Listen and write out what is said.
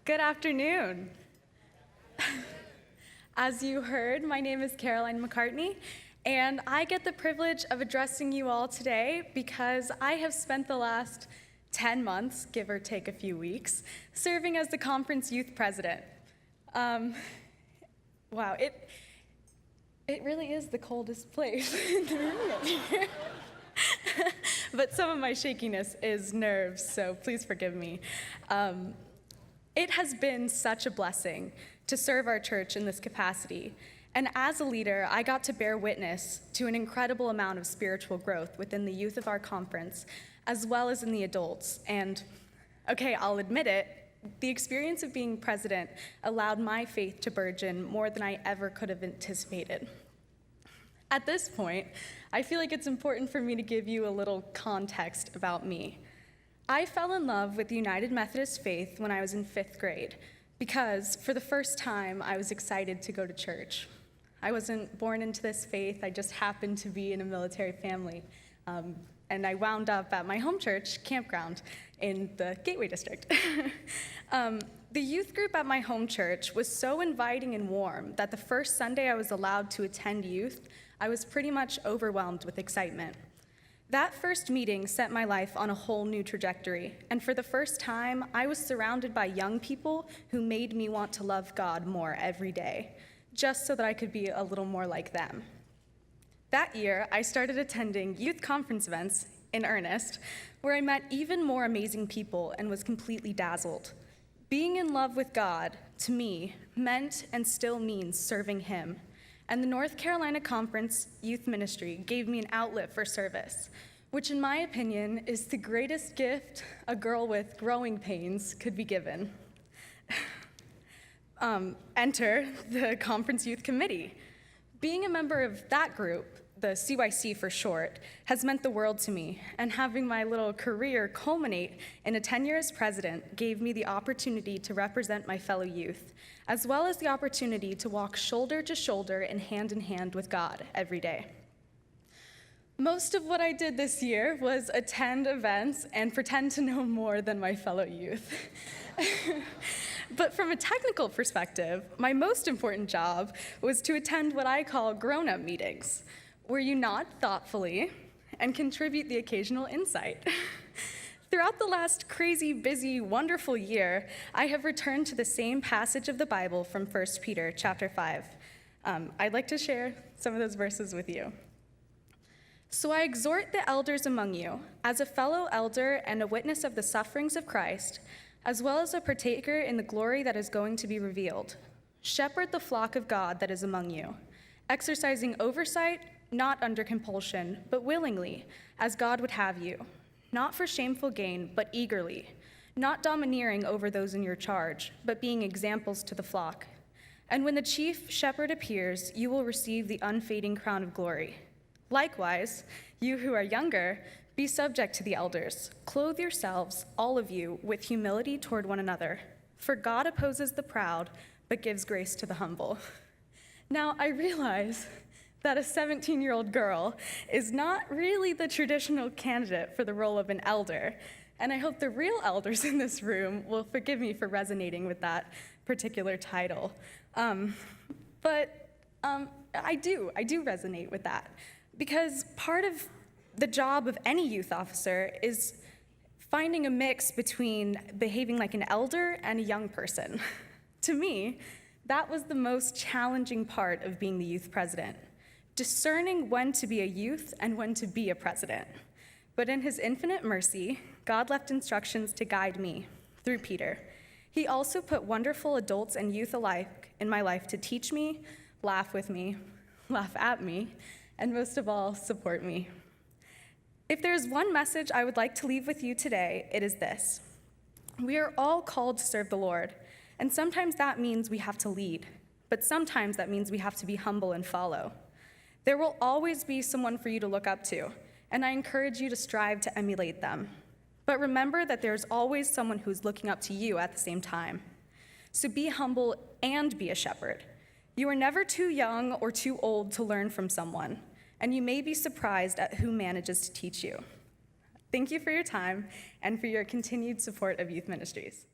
Good afternoon. As you heard, my name is Caroline McCartney, and I get the privilege of addressing you all today because I have spent the last 10 months, give or take a few weeks, serving as the conference youth president. Wow, it really is the coldest place in the room. But some of my shakiness is nerves, so please forgive me. It has been such a blessing to serve our church in this capacity. And as a leader, I got to bear witness to an incredible amount of spiritual growth within the youth of our conference, as well as in the adults. And, okay, I'll admit it, the experience of being president allowed my faith to burgeon more than I ever could have anticipated. At this point, I feel like it's important for me to give you a little context about me. I fell in love with the United Methodist faith when I was in 5th grade because, for the first time, I was excited to go to church. I wasn't born into this faith, I just happened to be in a military family. And I wound up at my home church campground in the Gateway District. The youth group at my home church was so inviting and warm that the first Sunday I was allowed to attend youth, I was pretty much overwhelmed with excitement. That first meeting set my life on a whole new trajectory, and for the first time, I was surrounded by young people who made me want to love God more every day, just so that I could be a little more like them. That year, I started attending youth conference events in earnest, where I met even more amazing people and was completely dazzled. Being in love with God, to me, meant and still means serving Him. And the North Carolina Conference Youth Ministry gave me an outlet for service, which in my opinion is the greatest gift a girl with growing pains could be given. Enter the Conference Youth Committee. Being a member of that group, the CYC for short, has meant the world to me, and having my little career culminate in a tenure as president gave me the opportunity to represent my fellow youth, as well as the opportunity to walk shoulder to shoulder and hand with God every day. Most of what I did this year was attend events and pretend to know more than my fellow youth. But from a technical perspective, my most important job was to attend what I call grown-up meetings, where you nod thoughtfully and contribute the occasional insight. Throughout the last crazy, busy, wonderful year, I have returned to the same passage of the Bible from 1 Peter chapter 5. I'd like to share some of those verses with you. So I exhort the elders among you, as a fellow elder and a witness of the sufferings of Christ, as well as a partaker in the glory that is going to be revealed. Shepherd the flock of God that is among you, exercising oversight, not under compulsion, but willingly, as God would have you, not for shameful gain, but eagerly, not domineering over those in your charge, but being examples to the flock. And when the chief shepherd appears, you will receive the unfading crown of glory. Likewise, you who are younger, be subject to the elders. Clothe yourselves, all of you, with humility toward one another. For God opposes the proud, but gives grace to the humble. Now, I realize that a 17-year-old girl is not really the traditional candidate for the role of an elder, and I hope the real elders in this room will forgive me for resonating with that particular title. But I do resonate with that, because part of the job of any youth officer is finding a mix between behaving like an elder and a young person. To me, that was the most challenging part of being the youth president, discerning when to be a youth and when to be a president. But in His infinite mercy, God left instructions to guide me through Peter. He also put wonderful adults and youth alike in my life to teach me, laugh with me, laugh at me, and most of all, support me. If there's one message I would like to leave with you today, it is this. We are all called to serve the Lord, and sometimes that means we have to lead, but sometimes that means we have to be humble and follow. There will always be someone for you to look up to, and I encourage you to strive to emulate them. But remember that there's always someone who's looking up to you at the same time. So be humble and be a shepherd. You are never too young or too old to learn from someone, and you may be surprised at who manages to teach you. Thank you for your time and for your continued support of youth ministries.